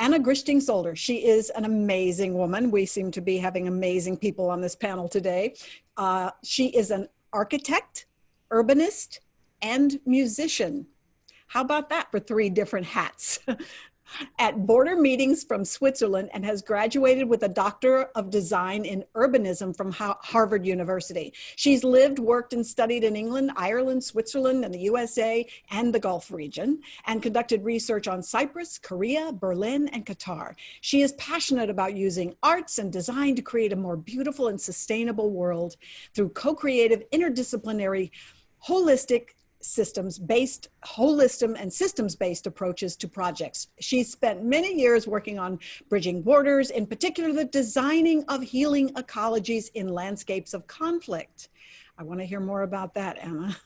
Anna Grichting Solder. She is an amazing woman. We seem to be having amazing people on this panel today. She is an architect, urbanist, and musician. How about that for 3 different hats? At Bordermeetings from Switzerland, and has graduated with a Doctor of Design in Urbanism from Harvard University. She's lived, worked, and studied in England, Ireland, Switzerland, and the USA, and the Gulf region, and conducted research on Cyprus, Korea, Berlin, and Qatar. She is passionate about using arts and design to create a more beautiful and sustainable world through co-creative, interdisciplinary, holistic systems-based approaches to projects. She's spent many years working on bridging borders, in particular the designing of healing ecologies in landscapes of conflict. I want to hear more about that, Anna.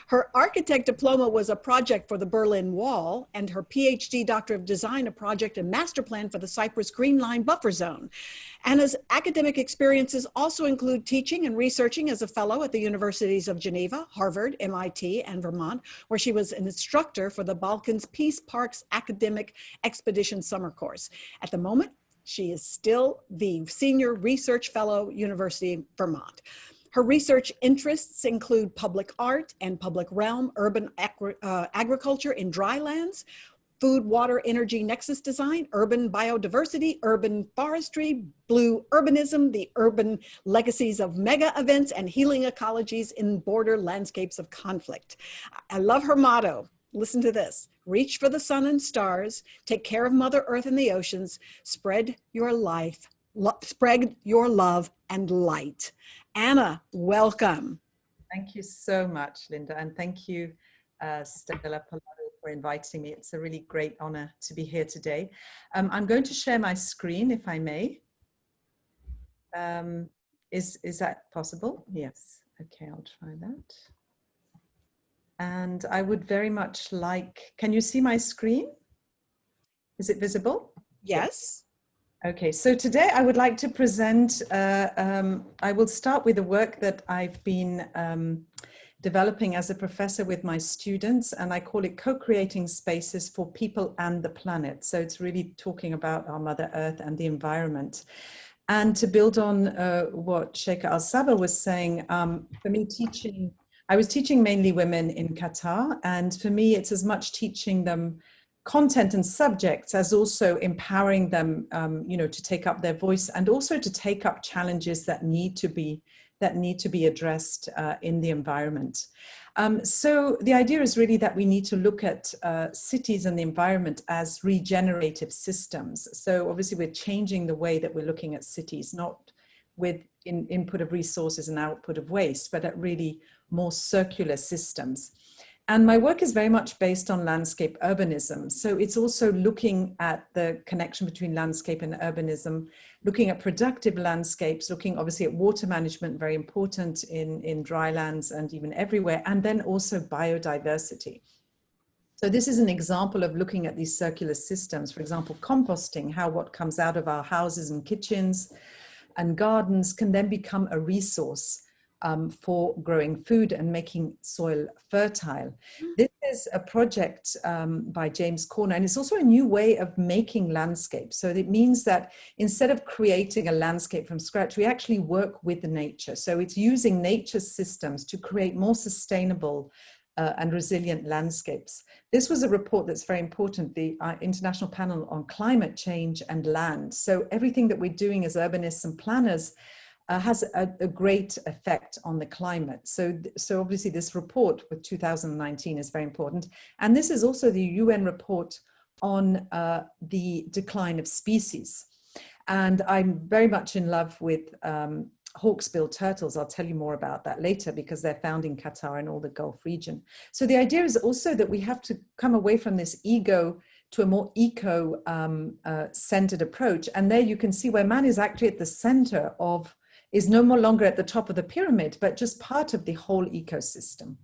Her architect diploma was a project for the Berlin Wall, and her PhD Doctor of Design, a project and master plan for the Cyprus Green Line buffer zone. Anna's academic experiences also include teaching and researching as a fellow at the universities of Geneva, Harvard, MIT, and Vermont, where she was an instructor for the Balkans Peace Parks Academic Expedition Summer Course. At the moment, she is still the Senior Research Fellow, University of Vermont. Her research interests include public art and public realm, urban agriculture in dry lands, food, water, energy nexus design, urban biodiversity, urban forestry, blue urbanism, the urban legacies of mega events, and healing ecologies in border landscapes of conflict. I love her motto. Listen to this: reach for the sun and stars, take care of Mother Earth and the oceans, spread your life, spread your love and light. Anna, welcome. Thank you so much, Linda, and thank you, Stella Palado, for inviting me. It's a really great honor to be here today. I'm going to share my screen, if I may. Is that possible? Yes. Okay, I'll try that. And I would very much like, can you see my screen? Is it visible? Yes. Okay, so today I would like to present, I will start with the work that I've been developing as a professor with my students, and I call it co-creating spaces for people and the planet. So it's really talking about our Mother Earth and the environment. And to build on what Sheikha Al-Sabah was saying, for me I was teaching mainly women in Qatar, and for me it's as much teaching them content and subjects as also empowering them, to take up their voice and also to take up challenges that need to be addressed in the environment. So the idea is really that we need to look at cities and the environment as regenerative systems. So obviously we're changing the way that we're looking at cities, not with input of resources and output of waste, but at really more circular systems. And my work is very much based on landscape urbanism. So it's also looking at the connection between landscape and urbanism, looking at productive landscapes, looking obviously at water management, very important in dry lands and even everywhere, and then also biodiversity. So this is an example of looking at these circular systems, for example, composting, how what comes out of our houses and kitchens and gardens can then become a resource for growing food and making soil fertile. This is a project by James Corner, and it's also a new way of making landscapes. So it means that instead of creating a landscape from scratch, we actually work with the nature. So it's using nature's systems to create more sustainable and resilient landscapes. This was a report that's very important, the International Panel on Climate Change and Land. So everything that we're doing as urbanists and planners has a great effect on the climate. So obviously this report with 2019 is very important. And this is also the UN report on the decline of species. And I'm very much in love with Hawksbill Turtles. I'll tell you more about that later because they're found in Qatar and all the Gulf region. So the idea is also that we have to come away from this ego to a more eco-centered approach. And there you can see where man is actually at the center of, is no more longer at the top of the pyramid, but just part of the whole ecosystem.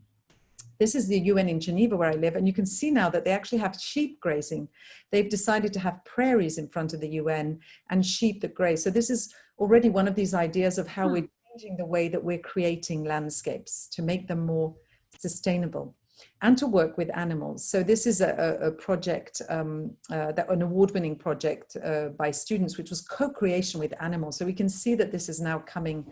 This is the UN in Geneva where I live, and you can see now that they actually have sheep grazing. They've decided to have prairies in front of the UN and sheep that graze. So this is already one of these ideas of how we're changing the way that we're creating landscapes to make them more sustainable. and to work with animals. So this is a project, an award-winning project by students, which was co-creation with animals. So we can see that this is now coming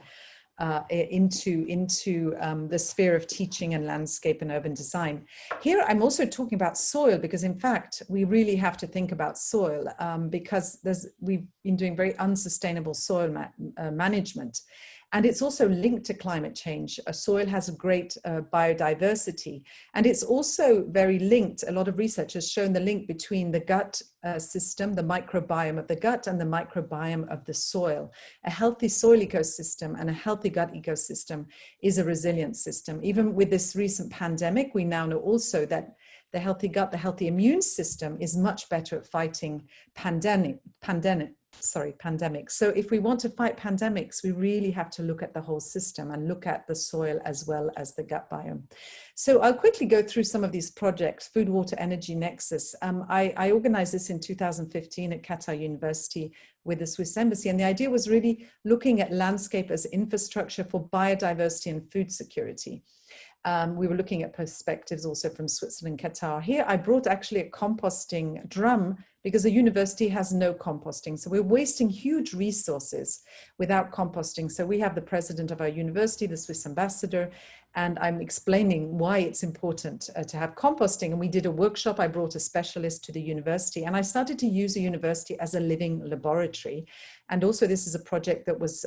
into the sphere of teaching and landscape and urban design. Here I'm also talking about soil, because in fact we really have to think about soil because we've been doing very unsustainable soil management. And it's also linked to climate change. Soil has a great biodiversity. And it's also very linked. A lot of research has shown the link between the gut system, the microbiome of the gut, and the microbiome of the soil. A healthy soil ecosystem and a healthy gut ecosystem is a resilient system. Even with this recent pandemic, we now know also that the healthy gut, the healthy immune system is much better at fighting pandemics. So if we want to fight pandemics, we really have to look at the whole system and look at the soil as well as the gut biome. So I'll quickly go through some of these projects. Food, Water, Energy Nexus. I organized this in 2015 at Qatar University with the Swiss Embassy. And the idea was really looking at landscape as infrastructure for biodiversity and food security. We were looking at perspectives also from Switzerland and Qatar. Here I brought actually a composting drum because the university has no composting. So we're wasting huge resources without composting. So we have the president of our university, the Swiss ambassador, and I'm explaining why it's important to have composting. And we did a workshop. I brought a specialist to the university, and I started to use the university as a living laboratory. And also this is a project that was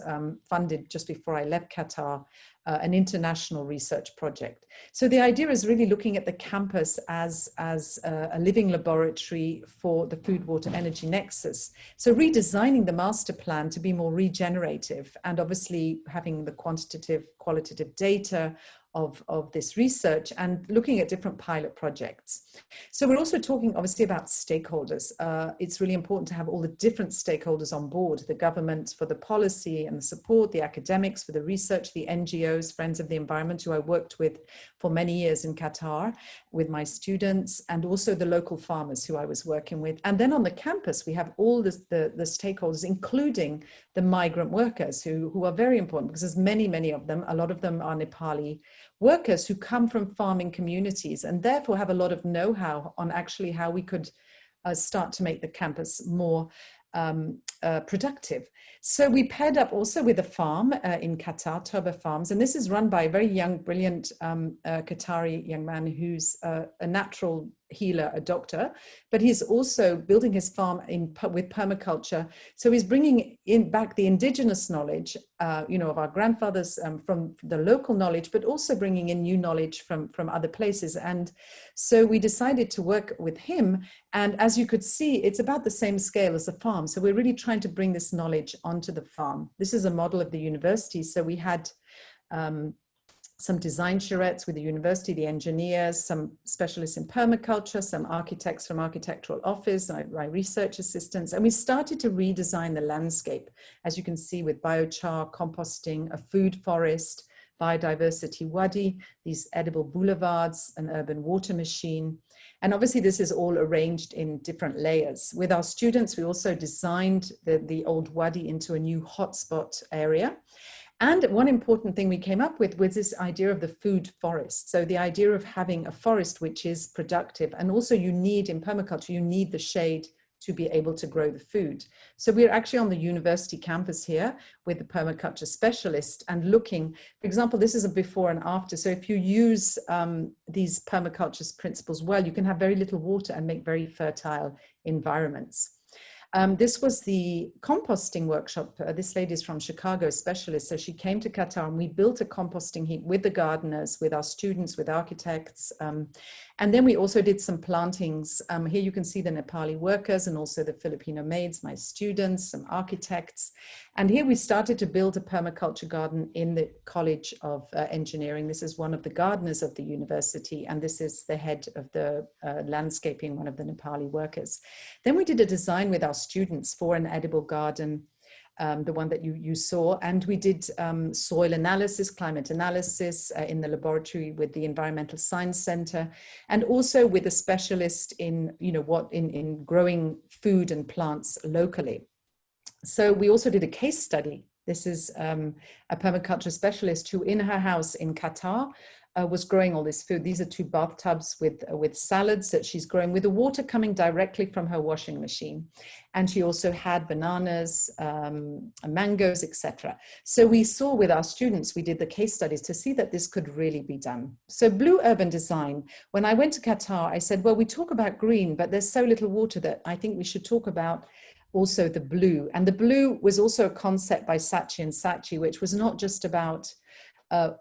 funded just before I left Qatar, an international research project. So the idea is really looking at the campus as a living laboratory for the food, water, energy nexus. So redesigning the master plan to be more regenerative, and obviously having the quantitative, qualitative data of this research, and looking at different pilot projects. So we're also talking obviously about stakeholders. It's really important to have all the different stakeholders on board: the government for the policy and the support, the academics for the research, the NGOs, Friends of the Environment, who I worked with for many years in Qatar with my students, and also the local farmers who I was working with. And then on the campus, we have all the stakeholders, including the migrant workers who are very important, because there's many of them. A lot of them are Nepali workers who come from farming communities and therefore have a lot of know-how on actually how we could start to make the campus more productive. So we paired up also with a farm in Qatar, Toba Farms, and this is run by a very young, brilliant Qatari young man who's a natural healer, a doctor, but he's also building his farm with permaculture. So he's bringing in back the indigenous knowledge, of our grandfathers, from the local knowledge, but also bringing in new knowledge from other places. And so we decided to work with him. And as you could see, it's about the same scale as the farm. So we're really trying to bring this knowledge onto the farm. This is a model of the university. So we had some design charrettes with the university, the engineers, some specialists in permaculture, some architects from architectural office, my research assistants, and we started to redesign the landscape, as you can see, with biochar, composting, a food forest, biodiversity wadi, these edible boulevards, an urban water machine. And obviously this is all arranged in different layers. With our students, we also designed the old wadi into a new hotspot area. And one important thing we came up with was this idea of the food forest. So the idea of having a forest which is productive, and also you need, in permaculture, you need the shade to be able to grow the food. So we're actually on the university campus here with the permaculture specialist and looking, for example, this is a before and after. So if you use these permaculture principles well, you can have very little water and make very fertile environments. This was the composting workshop. This lady is from Chicago, specialist. So she came to Qatar and we built a composting heap with the gardeners, with our students, with architects. And then we also did some plantings. Here you can see the Nepali workers and also the Filipino maids, my students, some architects. And here we started to build a permaculture garden in the College of Engineering. This is one of the gardeners of the university, and this is the head of the landscaping, one of the Nepali workers. Then we did a design with our students for an edible garden, the one that you saw, and we did soil analysis, climate analysis in the laboratory with the Environmental Science Center, and also with a specialist in in growing food and plants locally. So we also did a case study. This is a permaculture specialist who in her house in Qatar was growing all this food. These are 2 bathtubs with salads that she's growing with the water coming directly from her washing machine. And she also had bananas, mangoes, etc. So we saw with our students, we did the case studies to see that this could really be done. So blue urban design, when I went to Qatar, I said, well, we talk about green, but there's so little water that I think we should talk about also the blue. And the blue was also a concept by Saatchi and Saatchi, which was not just about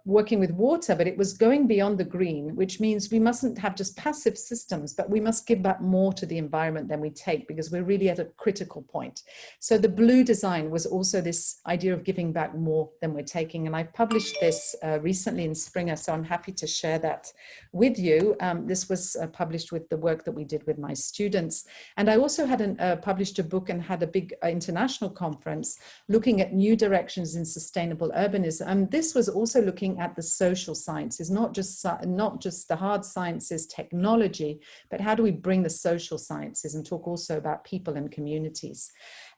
working with water, but it was going beyond the green, which means we mustn't have just passive systems, but we must give back more to the environment than we take, because we're really at a critical point. So the blue design was also this idea of giving back more than we're taking. And I published this recently in Springer, so I'm happy to share that with you. This was published with the work that we did with my students. And I also had published a book and had a big international conference looking at new directions in sustainable urbanism. And this was also looking at the social sciences, not just the hard sciences, technology, but how do we bring the social sciences and talk also about people and communities.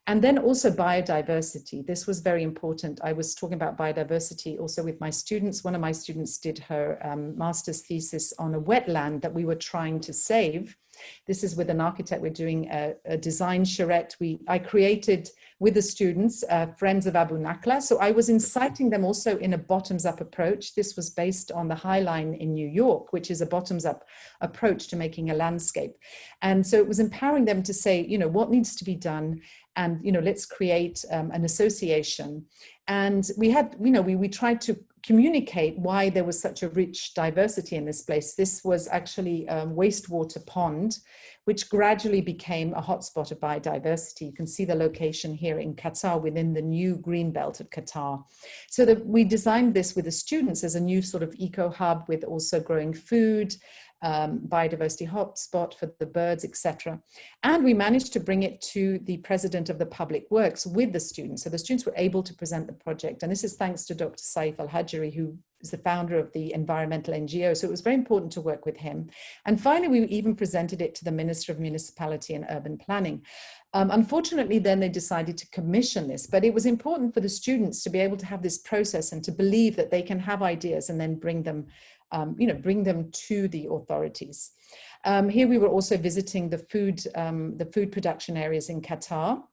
And then also biodiversity. This was very important. I was talking about biodiversity also with my students. One of my students did her master's thesis on a wetland that we were trying to save. This is with an architect. We're doing a design charrette. I created with the students, Friends of Abu Nakla. So I was inciting them also in a bottoms-up approach. This was based on the High Line in New York, which is a bottoms-up approach to making a landscape. And so it was empowering them to say, you know, what needs to be done, and, you know, let's create an association. And we had, you know, we tried to communicate why there was such a rich diversity in this place. This was actually a wastewater pond, which gradually became a hotspot of biodiversity. You can see the location here in Qatar within the new green belt of Qatar. So that we designed this with the students as a new sort of eco hub with also growing food, biodiversity hotspot for the birds, etc. And we managed to bring it to the president of the public works with the students. So the students were able to present the project. And this is thanks to Dr. Saif Al-Hajari, who is the founder of the environmental NGO. So it was very important to work with him. And finally, we even presented it to the Minister of Municipality and Urban Planning. Unfortunately, then they decided to commission this, but it was important for the students to be able to have this process and to believe that they can have ideas and then bring them bring them to the authorities. Here we were also visiting the food production areas in Qatar.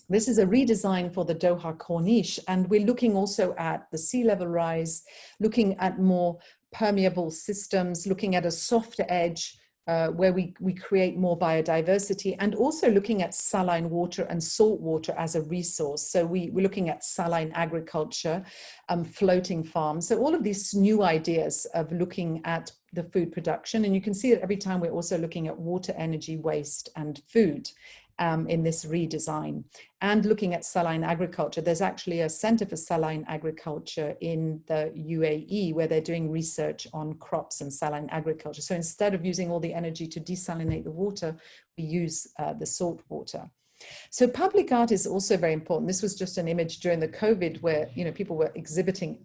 This is a redesign for the Doha Corniche, and we're looking also at the sea level rise, looking at more permeable systems, looking at a softer edge, where we create more biodiversity, and also looking at saline water and salt water as a resource. So we're looking at saline agriculture, floating farms. So all of these new ideas of looking at the food production. And you can see that every time we're also looking at water, energy, waste, and food. In this redesign, and looking at saline agriculture. There's actually a Center for Saline Agriculture in the UAE where they're doing research on crops and saline agriculture. So instead of using all the energy to desalinate the water, we use the salt water. So public art is also very important. This was just an image during the COVID where, you know, people were exhibiting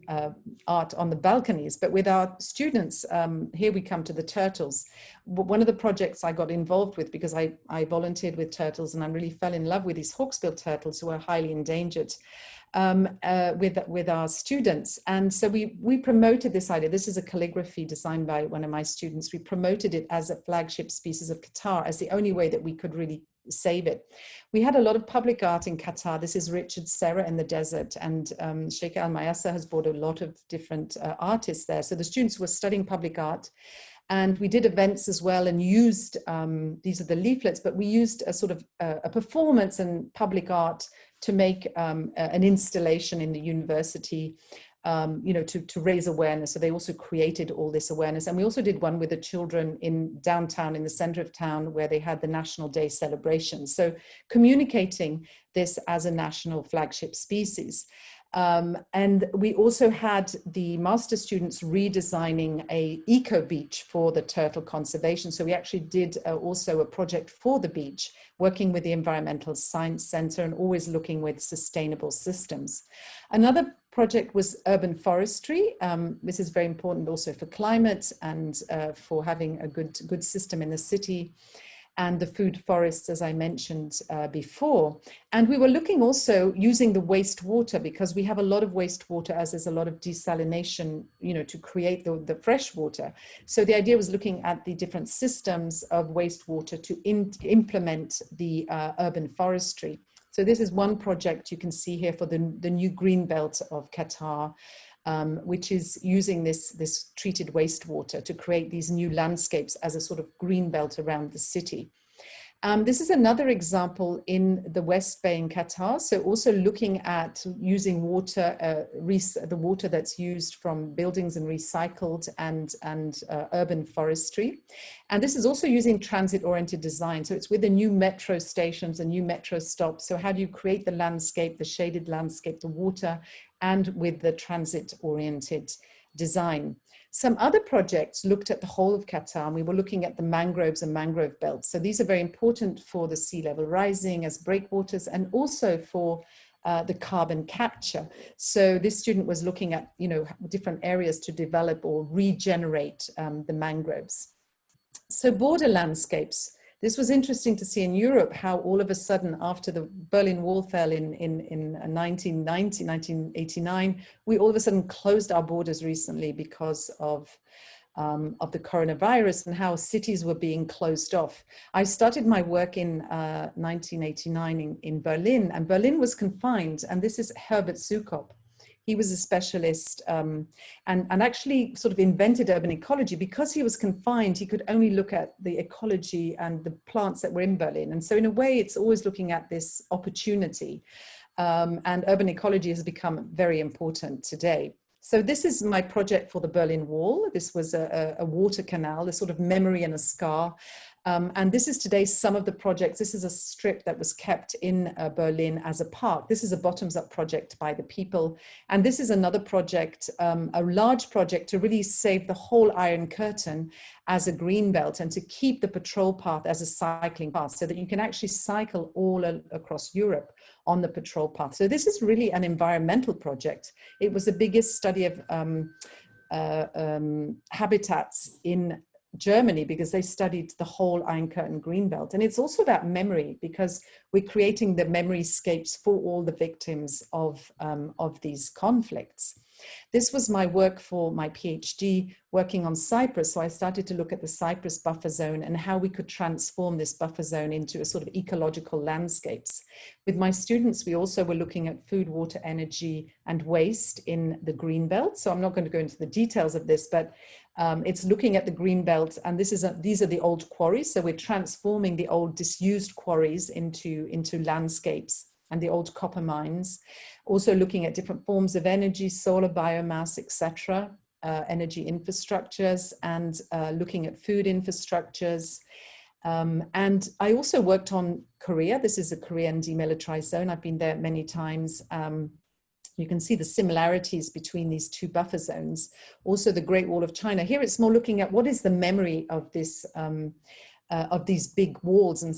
art on the balconies, but with our students, here we come to the turtles. One of the projects I got involved with, because I volunteered with turtles and I really fell in love with these Hawksbill turtles who are highly endangered, with our students. And so we promoted this idea. This is a calligraphy designed by one of my students. We promoted it as a flagship species of Qatar as the only way that we could really save it. We had a lot of public art in Qatar. This is Richard Serra in the desert, and Sheikh Al Mayasa has brought a lot of different artists there. So the students were studying public art, and we did events as well and used, these are the leaflets, but we used a sort of a performance and public art to make an installation in the university, to raise awareness. So they also created all this awareness. And we also did one with the children in downtown, in the center of town, where they had the National Day celebration. So communicating this as a national flagship species. And we also had the master students redesigning a eco beach for the turtle conservation. So we actually did also a project for the beach, working with the Environmental Science Center and always looking with sustainable systems. Another project was urban forestry. This is very important also for climate and for having a good system in the city. and the food forests, as I mentioned before. And we were looking also using the wastewater, because we have a lot of wastewater as there's a lot of desalination, to create the fresh water. So the idea was looking at the different systems of wastewater to implement the urban forestry. So this is one project you can see here for the new green belt of Qatar, which is using this treated wastewater to create these new landscapes as a sort of green belt around the city. This is another example in the West Bay in Qatar. So also looking at using water, the water that's used from buildings and recycled and urban forestry. And this is also using transit-oriented design. So it's with the new metro stations and new metro stops. So how do you create the landscape, the shaded landscape, the water, and with the transit-oriented design. Some other projects looked at the whole of Qatar, and we were looking at the mangroves and mangrove belts. So these are very important for the sea level rising as breakwaters, and also for the carbon capture. So this student was looking at, different areas to develop or regenerate the mangroves. So border landscapes. This was interesting to see in Europe how all of a sudden, after the Berlin Wall fell in 1989, we all of a sudden closed our borders recently because of the coronavirus and how cities were being closed off. I started my work in 1989 in Berlin, and Berlin was confined. And this is Herbert Sukop. He was a specialist and actually sort of invented urban ecology. Because he was confined, he could only look at the ecology and the plants that were in Berlin. And so in a way, it's always looking at this opportunity. And urban ecology has become very important today. So this is my project for the Berlin Wall. This was a water canal, a sort of memory and a scar. And this is today some of the projects. This is a strip that was kept in Berlin as a park. This is a bottoms-up project by the people. And this is another project, a large project to really save the whole Iron Curtain as a green belt and to keep the patrol path as a cycling path so that you can actually cycle all across Europe on the patrol path. So this is really an environmental project. It was the biggest study of habitats in Germany, because they studied the whole Iron Curtain Greenbelt. And it's also about memory, because we're creating the memoryscapes for all the victims of these conflicts. This was my work for my PhD, working on Cyprus. So I started to look at the Cyprus buffer zone and how we could transform this buffer zone into a sort of ecological landscapes. With my students, we also were looking at food, water, energy, and waste in the Greenbelt. So I'm not going to go into the details of this, but it's looking at the Greenbelt, and these are the old quarries. So we're transforming the old disused quarries into landscapes and the old copper mines. Also looking at different forms of energy, solar, biomass, etc., energy infrastructures, and looking at food infrastructures. And I also worked on Korea. This is a Korean demilitarized zone. I've been there many times. You can see the similarities between these two buffer zones. Also the Great Wall of China. Here it's more looking at what is the memory of this, of these big walls, and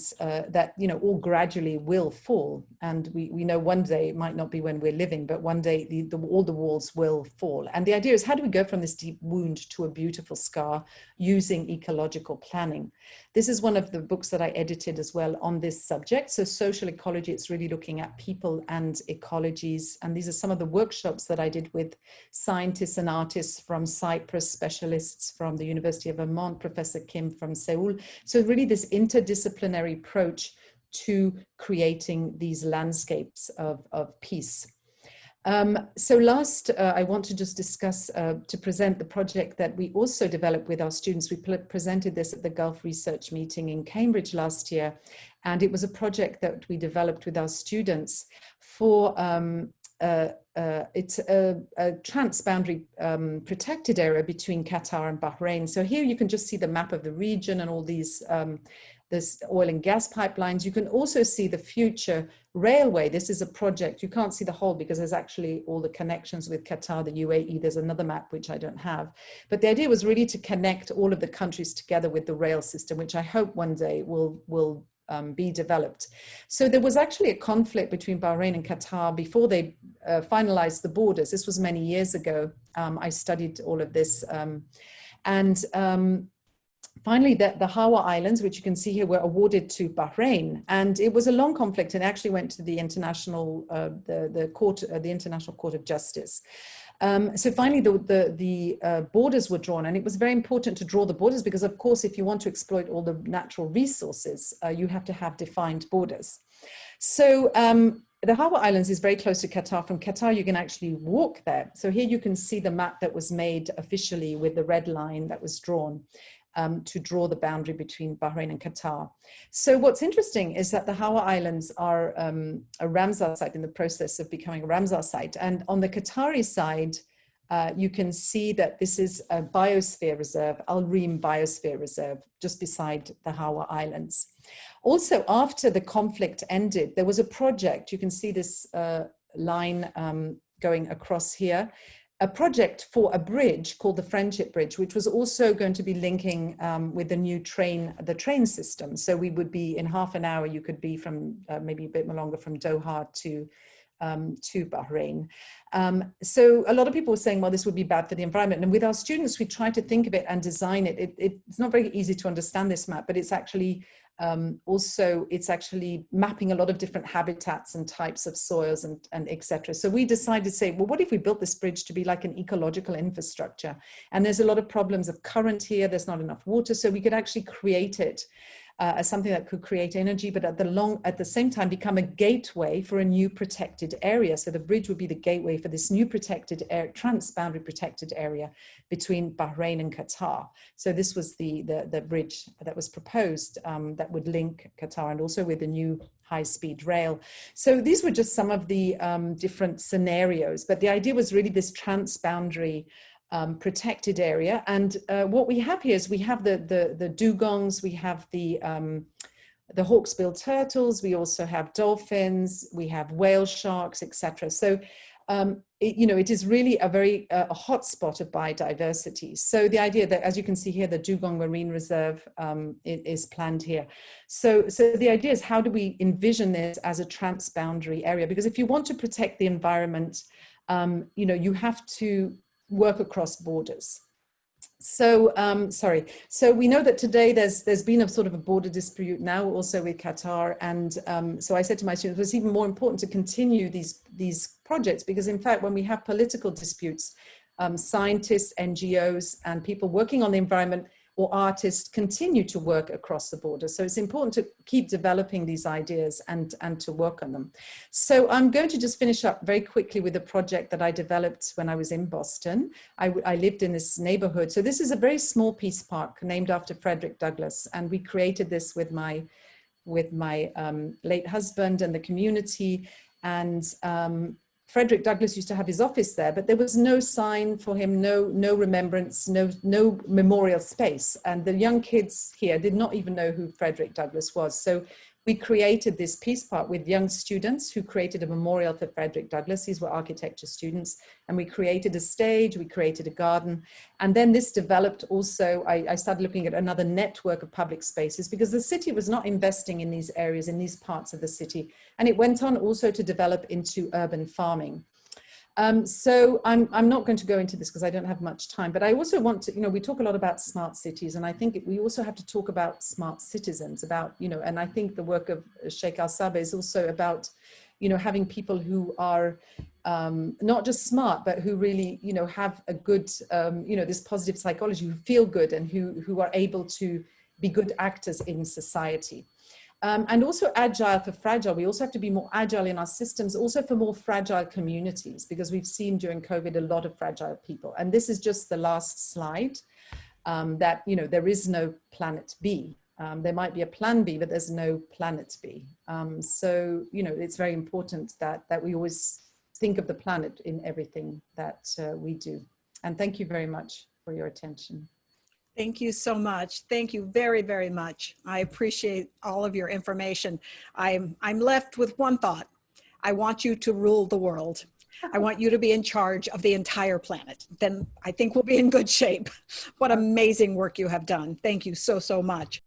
that all gradually will fall. And we know one day, it might not be when we're living, but one day all the walls will fall. And the idea is, how do we go from this deep wound to a beautiful scar using ecological planning? This is one of the books that I edited as well on this subject. So social ecology, it's really looking at people and ecologies. And these are some of the workshops that I did with scientists and artists from Cyprus, specialists from the University of Vermont, Professor Kim from Seoul. So really this interdisciplinary approach to creating these landscapes of peace. So last, I want to just discuss, to present the project that we also developed with our students. We presented this at the Gulf Research Meeting in Cambridge last year, and it was a project that we developed with our students for, it's a transboundary protected area between Qatar and Bahrain. So here you can just see the map of the region and all these this oil and gas pipelines. You can also see the future railway. This is a project. You can't see the whole because there's actually all the connections with Qatar, the UAE. There's another map which I don't have. But the idea was really to connect all of the countries together with the rail system, which I hope one day will be developed. So there was actually a conflict between Bahrain and Qatar before they finalized the borders. This was many years ago. I studied all of this. finally, the Hawa Islands, which you can see here, were awarded to Bahrain, and it was a long conflict, and actually went to the international, the International Court of Justice. So finally, the borders were drawn, and it was very important to draw the borders because, of course, if you want to exploit all the natural resources, you have to have defined borders. So the Hawa Islands is very close to Qatar. From Qatar, you can actually walk there. So here you can see the map that was made officially with the red line that was drawn to draw the boundary between Bahrain and Qatar. So what's interesting is that the Hawa Islands are a Ramsar site, in the process of becoming a Ramsar site. And on the Qatari side, you can see that this is a biosphere reserve, Al Reem Biosphere Reserve, just beside the Hawa Islands. Also, after the conflict ended, there was a project, you can see this line going across here, a project for a bridge called the Friendship Bridge, which was also going to be linking with the new the train system. So we would be, in half an hour, you could be from maybe a bit more longer, from Doha to Bahrain. So a lot of people were saying, well, this would be bad for the environment. And with our students, we try to think of it and design it. It's not very easy to understand this map, but it's actually it's actually mapping a lot of different habitats and types of soils and etc. So we decided to say, well, what if we built this bridge to be like an ecological infrastructure? And there's a lot of problems of current here. There's not enough water. So we could actually create it as something that could create energy, but at the same time become a gateway for a new protected area. So the bridge would be the gateway for this new protected transboundary protected area between Bahrain and Qatar. So this was the bridge that was proposed that would link Qatar, and also with the new high-speed rail. So these were just some of the different scenarios, but the idea was really this transboundary protected area. And what we have here is we have the dugongs, we have the Hawksbill Turtles, we also have dolphins, we have whale sharks, etc. So it is really a very hotspot of biodiversity. So the idea that, as you can see here, the Dugong Marine Reserve is planned here. So the idea is, how do we envision this as a transboundary area? Because if you want to protect the environment, you have to work across borders. So, So we know that today there's been a sort of a border dispute now also with Qatar. And so I said to my students, it's even more important to continue these projects, because in fact, when we have political disputes, scientists, NGOs, and people working on the environment, or artists, continue to work across the border. So it's important to keep developing these ideas and to work on them. So I'm going to just finish up very quickly with a project that I developed when I was in Boston. I lived in this neighborhood. So this is a very small peace park named after Frederick Douglass. And we created this with my late husband and the community. And Frederick Douglass used to have his office there, but there was no sign for him, no remembrance, no memorial space. And the young kids here did not even know who Frederick Douglass was. So we created this peace park with young students who created a memorial for Frederick Douglass. These were architecture students. And we created a stage, we created a garden. And then this developed also, I started looking at another network of public spaces, because the city was not investing in these areas, in these parts of the city. And it went on also to develop into urban farming. So I'm not going to go into this because I don't have much time, but I also want to, we talk a lot about smart cities, and I think we also have to talk about smart citizens, and I think the work of Sheikh Al-Sabeh is also about, having people who are not just smart, but who really, have a good, this positive psychology, who feel good and who are able to be good actors in society. And also agile for fragile. We also have to be more agile in our systems, also for more fragile communities, because we've seen during COVID a lot of fragile people. And this is just the last slide, that, there is no planet B. There might be a plan B, but there's no planet B. So, it's very important that we always think of the planet in everything that we do. And thank you very much for your attention. Thank you so much. Thank you very, very much. I appreciate all of your information. I'm left with one thought. I want you to rule the world. I want you to be in charge of the entire planet. Then I think we'll be in good shape. What amazing work you have done. Thank you so, so much.